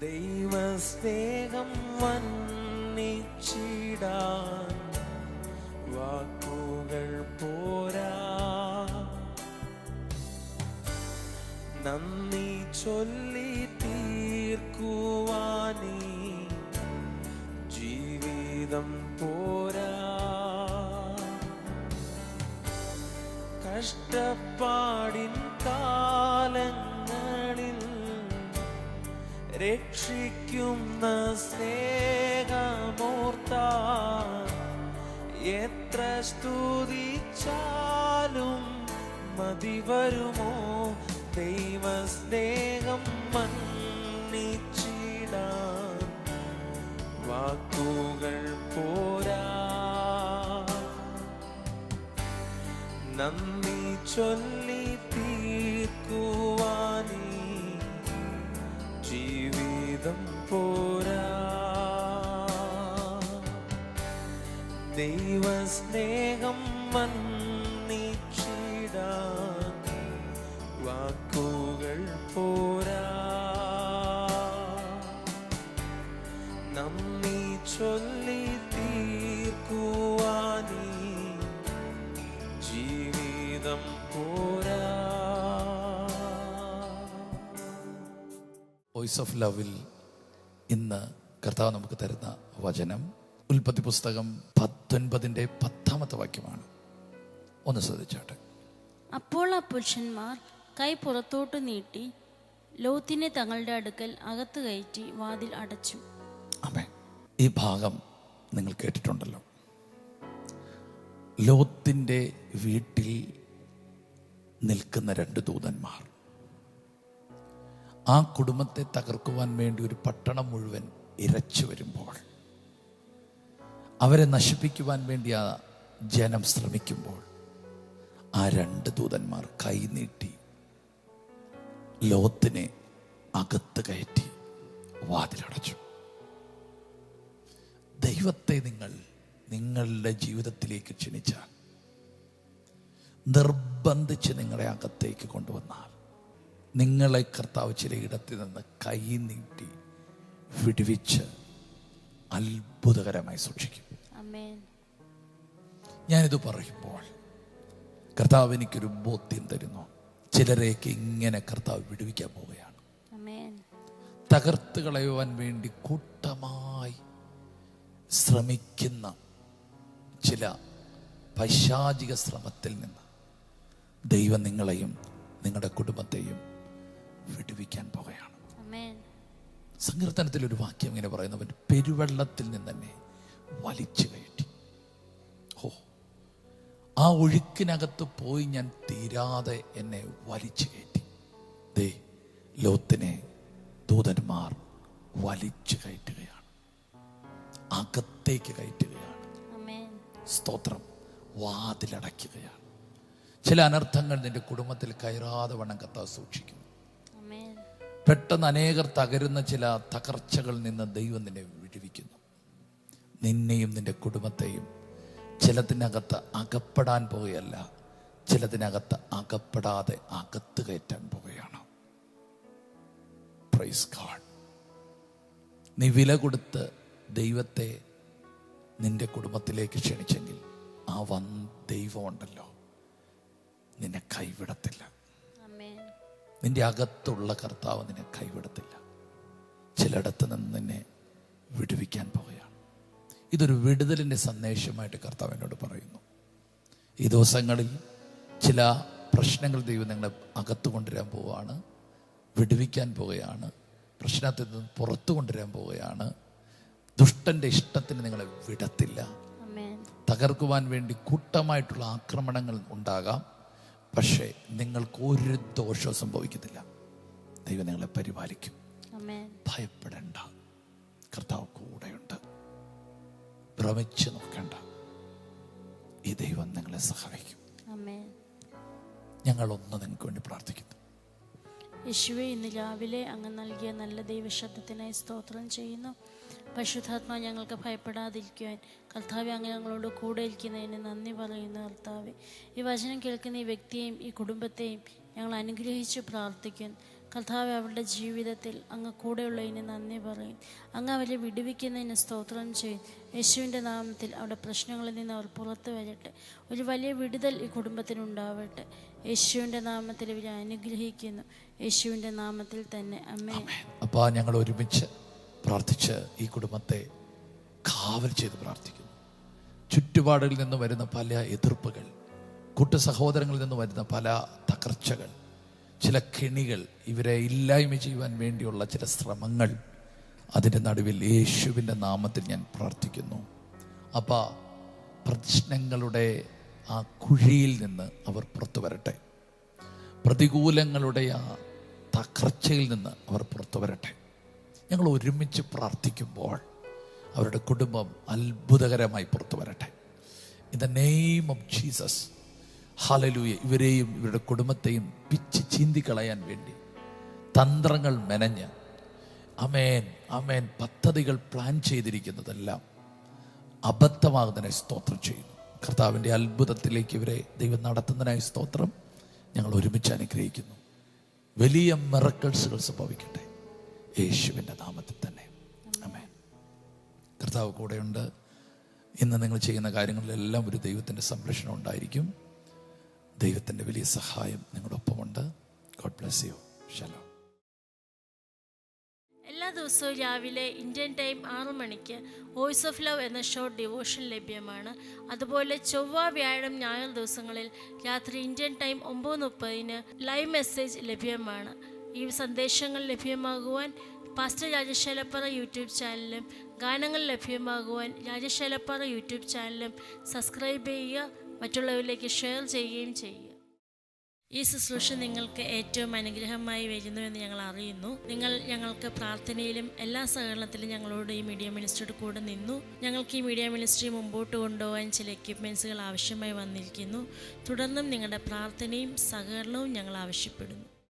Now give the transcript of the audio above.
ദൈവസ്നേഹം വർണ്ണിച്ചിടാൻ വാക്കുകൾ പോരാ, നന്ദി ചൊല്ലി തീർക്കുവാനീ ജീവിതം പോരാ. കഷ്ടപ്പാടിൻ കാലങ്ങളിൽ രക്ഷിക്കുന്ന സ്നേഹമോർത്താൽ എത്ര സ്തുതിച്ചാലും മതി വരുമോ? ദൈവസ്നേഹം മന്നിച്ചിടാൻ വാക്കുകൾ പോരാ, നന്ദി ചൊല്ലി തീർക്കുവാനീ ജീവിതം പോരാ. ദൈവസ്നേഹം മന്നിച്ചിടാൻ വാക്കുകൾ പോരാ, നന്ദി ചൊല്ലി തീർക്കുവാനീ ജീവിതം പോരാ. വോയിസ് ഓഫ് ലവിൽ ഇന്ന് കർത്താവ് നമുക്ക് തരുന്ന വചനം ഉൽപ്പത്തി പുസ്തകം 19-10 വാക്യമാണ്. ഒന്ന് ശ്രദ്ധിച്ചാട്ടെ. അപ്പോൾ ആ പുരുഷന്മാർ കൈ പുറത്തോട്ട് നീട്ടി ലോത്തിനെ തങ്ങളുടെ അടുക്കൽ അകത്ത് കയറ്റി വാതിൽ അടച്ചു. ആമേൻ. ഈ ഭാഗം നിങ്ങൾ കേട്ടിട്ടുണ്ടല്ലോ. ലോത്തിന്റെ വീട്ടിൽ നിൽക്കുന്ന 2 ദൂതന്മാർ ആ കുടുംബത്തെ തകർക്കുവാൻ വേണ്ടി ഒരു പട്ടണം മുഴുവൻ ഇരച്ചു വരുമ്പോൾ, അവരെ നശിപ്പിക്കുവാൻ വേണ്ടി ആ ജനം ശ്രമിക്കുമ്പോൾ, ആ 2 ദൂതന്മാർ കൈനീട്ടി ലോത്തിനെ അകത്ത് കയറ്റി വാതിലടച്ചു. ദൈവത്തെ നിങ്ങൾ നിങ്ങളുടെ ജീവിതത്തിലേക്ക് ക്ഷണിച്ചാൽ, നിർബന്ധിച്ച് നിങ്ങളെ അകത്തേക്ക് കൊണ്ടുവന്നാൽ, നിങ്ങളെ കർത്താവ് ചിലയിടത്തിൽ നിന്ന് കൈ നീട്ടി വിടുവിച്ച് അത്ഭുതകരമായി സൂക്ഷിക്കും. ഞാനിത് പറയുമ്പോൾ കർത്താവ് എനിക്കൊരു ബോധ്യം തരുന്നു. ചിലരെയൊക്കെ ഇങ്ങനെ കർത്താവ് വിടുവിക്കാൻ പോവുകയാണ്. തകർത്ത് കളയുവാൻ വേണ്ടി കൂട്ടമായി ശ്രമിക്കുന്ന ചില പൈശാചിക ശ്രമത്തിൽ നിന്ന് ദൈവം നിങ്ങളെയും നിങ്ങളുടെ കുടുംബത്തെയും വിടുവിക്കാൻ പോകുകയാണ്. സങ്കീർത്തനത്തിൽ ഒരു വാക്യം ഇങ്ങനെ പറയുന്നവൻ പെരുവെള്ളത്തിൽ നിന്ന് തന്നെ വലിച്ചു കയറ്റി. ആ ഒഴുക്കിനകത്ത് പോയി ഞാൻ തീരാതെ എന്നെ വലിച്ചു കയറ്റി. ദേ, ലോത്തിനെ ദൂതന്മാർ വലിച്ചു കയറ്റുകയാണ്, അകത്തേക്ക് കയറ്റുകയാണ്. സ്തോത്രം. വാതിലടയ്ക്കുകയാണ്. ചില അനർത്ഥങ്ങൾ നിന്റെ കുടുംബത്തിൽ കയറാതെ വണ്ണം കർത്താവ് സൂക്ഷിക്കുന്നു. പെട്ടെന്ന് അനേകർ തകരുന്ന ചില തകർച്ചകളിൽ നിന്ന് ദൈവം നിന്നെ വിടുവിക്കുന്നു. നിന്നെയും നിന്റെ കുടുംബത്തെയും ചിലതിനകത്ത് അകപ്പെടാൻ പോവുകയല്ല, ചിലതിനകത്ത് അകപ്പെടാതെ അകത്ത് കയറ്റാൻ പോവുകയാണ്. Praise God. നീ വില കൊടുത്ത് ദൈവത്തെ നിന്റെ കുടുംബത്തിലേക്ക് ക്ഷണിച്ചെങ്കിൽ ആ ദൈവമുണ്ടല്ലോ, നിന്നെ കൈവിടത്തില്ല. നിന്റെ അകത്തുള്ള കർത്താവ് നിന്നെ കൈവിടത്തില്ല. ചിലയിടത്ത് നിന്ന് നിന്നെ വിടുവിക്കാൻ പോവുകയാണ്. ഇതൊരു വിടുതലിൻ്റെ സന്ദേശമായിട്ട് കർത്താവ് എന്നോട് പറയുന്നു. ഈ ദിവസങ്ങളിൽ ചില പ്രശ്നങ്ങൾ ദൈവം നിങ്ങളെ അകത്ത് കൊണ്ടുവരാൻ പോവുകയാണ്, വിടുവിക്കാൻ പോവുകയാണ്, പ്രശ്നത്തിൽ നിന്ന് പുറത്തു കൊണ്ടുവരാൻ പോവുകയാണ്. ദുഷ്ടന്റെ ഇഷ്ടത്തിന് നിങ്ങളെ വിടത്തില്ല. തകർക്കുവാൻ വേണ്ടി കൂട്ടമായിട്ടുള്ള ആക്രമണങ്ങൾ ഉണ്ടാകാം, പക്ഷേ നിങ്ങൾക്ക് ഒരു ദോഷവും സംഭവിക്കത്തില്ല. ദൈവം നിങ്ങളെ പരിപാലിക്കും. ഭയപ്പെടേണ്ട, കർത്താവ് കൂടെയുണ്ട്. ഭ്രമിച്ച് നോക്കണ്ട, ഈ ദൈവം നിങ്ങളെ സഹായിക്കും. ഞങ്ങളൊന്ന് നിങ്ങൾക്ക് വേണ്ടി പ്രാർത്ഥിക്കുന്നു. യേശുവേ, ഇന്ന് രാവിലെ അങ്ങ് നൽകിയ നല്ല ദൈവശബ്ദത്തിനായി സ്തോത്രം ചെയ്യുന്നു. പരിശുദ്ധാത്മാ, ഞങ്ങൾക്ക് ഭയപ്പെടാതിരിക്കുവാൻ കർത്താവെ അങ്ങ് ഞങ്ങളോട് കൂടെ ഇരിക്കുന്നതിന് നന്ദി പറയുന്നു. കർത്താവെ, ഈ വചനം കേൾക്കുന്ന ഈ വ്യക്തിയെയും ഈ കുടുംബത്തെയും ഞങ്ങൾ അനുഗ്രഹിച്ച് പ്രാർത്ഥിക്കുന്നു. കർത്താവ് അവരുടെ ജീവിതത്തിൽ അങ്ങ് കൂടെയുള്ളതിന് നന്ദി പറയും. അങ്ങ് അവരെ വിടുവിക്കുന്നതിന് സ്തോത്രം ചെയ്യും. യേശുവിൻ്റെ നാമത്തിൽ അവരുടെ പ്രശ്നങ്ങളിൽ നിന്ന് അവർ പുറത്തു വരട്ടെ. ഒരു വലിയ വിടുതൽ ഈ കുടുംബത്തിനുണ്ടാവട്ടെ. യേശുവിൻ്റെ നാമത്തിൽ ഇവരെ അനുഗ്രഹിക്കുന്നു. യേശുവിൻ്റെ നാമത്തിൽ തന്നെ ആമേൻ. അപ്പോൾ ഞങ്ങൾ ഒരുമിച്ച് പ്രാർത്ഥിച്ച് ഈ കുടുംബത്തെ കാവൽ ചെയ്ത് പ്രാർത്ഥിക്കുന്നു. ചുറ്റുപാടുകളിൽ നിന്ന് വരുന്ന പല എതിർപ്പുകൾ, കൂട്ടു സഹോദരങ്ങളിൽ നിന്ന് വരുന്ന പല തകർച്ചകൾ, ചില കെണികൾ, ഇവരെ ഇല്ലായ്മ ചെയ്യുവാൻ വേണ്ടിയുള്ള ചില ശ്രമങ്ങൾ, അതിൻ്റെ നടുവിൽ യേശുവിൻ്റെ നാമത്തിൽ ഞാൻ പ്രാർത്ഥിക്കുന്നു. അപ്പോൾ പ്രശ്നങ്ങളുടെ ആ കുഴിയിൽ നിന്ന് അവർ പുറത്തു വരട്ടെ. പ്രതികൂലങ്ങളുടെ ആ തകർച്ചയിൽ നിന്ന് അവർ പുറത്തു വരട്ടെ. ഞങ്ങൾ ഒരുമിച്ച് പ്രാർത്ഥിക്കുമ്പോൾ അവരുടെ കുടുംബം അത്ഭുതകരമായി പുറത്തു വരട്ടെ. In the name of Jesus, hallelujah. ഇവരെയും ഇവരുടെ കുടുംബത്തെയും പിച്ച് ചീന്തിക്കളയാൻ വേണ്ടി തന്ത്രങ്ങൾ മെനഞ്ഞ് ആമേൻ ആമേൻ പദ്ധതികൾ പ്ലാൻ ചെയ്തിരിക്കുന്നതെല്ലാം അബദ്ധമാകുന്നതിനായി സ്തോത്രം ചെയ്യുന്നു. കർത്താവിൻ്റെ അത്ഭുതത്തിലേക്ക് ഇവരെ ദൈവം നടത്തുന്നതിനായി സ്തോത്രം. ഞങ്ങൾ ഒരുമിച്ച് അനുഗ്രഹിക്കുന്നു. വലിയ മിറക്കിൾസുകൾ സംഭവിക്കട്ടെ യേശുവിൻ്റെ നാമത്തിൽ തന്നെ ആമേൻ. കർത്താവ് കൂടെയുണ്ട്. ഇന്ന് നിങ്ങൾ ചെയ്യുന്ന കാര്യങ്ങളിലെല്ലാം ഒരു ദൈവത്തിൻ്റെ സംരക്ഷണം ഉണ്ടായിരിക്കും. ദൈവത്തിൻ്റെ വലിയ സഹായം നിങ്ങളുടെ ഒപ്പമുണ്ട്. God bless you. ശലോം. എല്ലാ ദിവസവും രാവിലെ ഇന്ത്യൻ ടൈം 6 മണിക്ക് വോയിസ് ഓഫ് ലവ് എന്ന ഷോർട്ട് ഡിവോഷൻ ലഭ്യമാണ്. അതുപോലെ ചൊവ്വ, വ്യാഴം, ഞായർ ദിവസങ്ങളിൽ രാത്രി ഇന്ത്യൻ ടൈം 9:30 ലൈവ് മെസ്സേജ് ലഭ്യമാണ്. ഈ സന്ദേശങ്ങൾ ലഭ്യമാകുവാൻ പാസ്റ്റർ രാജേഷ് ഏലപ്പാറ യൂട്യൂബ് ചാനലും ഗാനങ്ങൾ ലഭ്യമാകുവാൻ രാജേഷ് ഏലപ്പാറ യൂട്യൂബ് ചാനലും സബ്സ്ക്രൈബ് ചെയ്യുക. മറ്റുള്ളവരിലേക്ക് ഷെയർ ചെയ്യുകയും ചെയ്യുക. ഈ ശുശ്രൂഷ നിങ്ങൾക്ക് ഏറ്റവും അനുഗ്രഹമായി വരുന്നുവെന്ന് ഞങ്ങൾ അറിയുന്നു. നിങ്ങൾ ഞങ്ങൾക്ക് പ്രാർത്ഥനയിലും എല്ലാ സഹകരണത്തിലും ഞങ്ങളോട് ഈ മീഡിയ മിനിസ്ട്രിയുടെ കൂടെ നിന്നു. ഞങ്ങൾക്ക് ഈ മീഡിയ മിനിസ്ട്രി മുമ്പോട്ട് കൊണ്ടുപോകാൻ ചില എക്യുപ്മെൻറ്റ്സുകൾ ആവശ്യമായി വന്നിരിക്കുന്നു. തുടർന്നും നിങ്ങളുടെ പ്രാർത്ഥനയും സഹകരണവും ഞങ്ങൾ ആവശ്യപ്പെടുന്നു.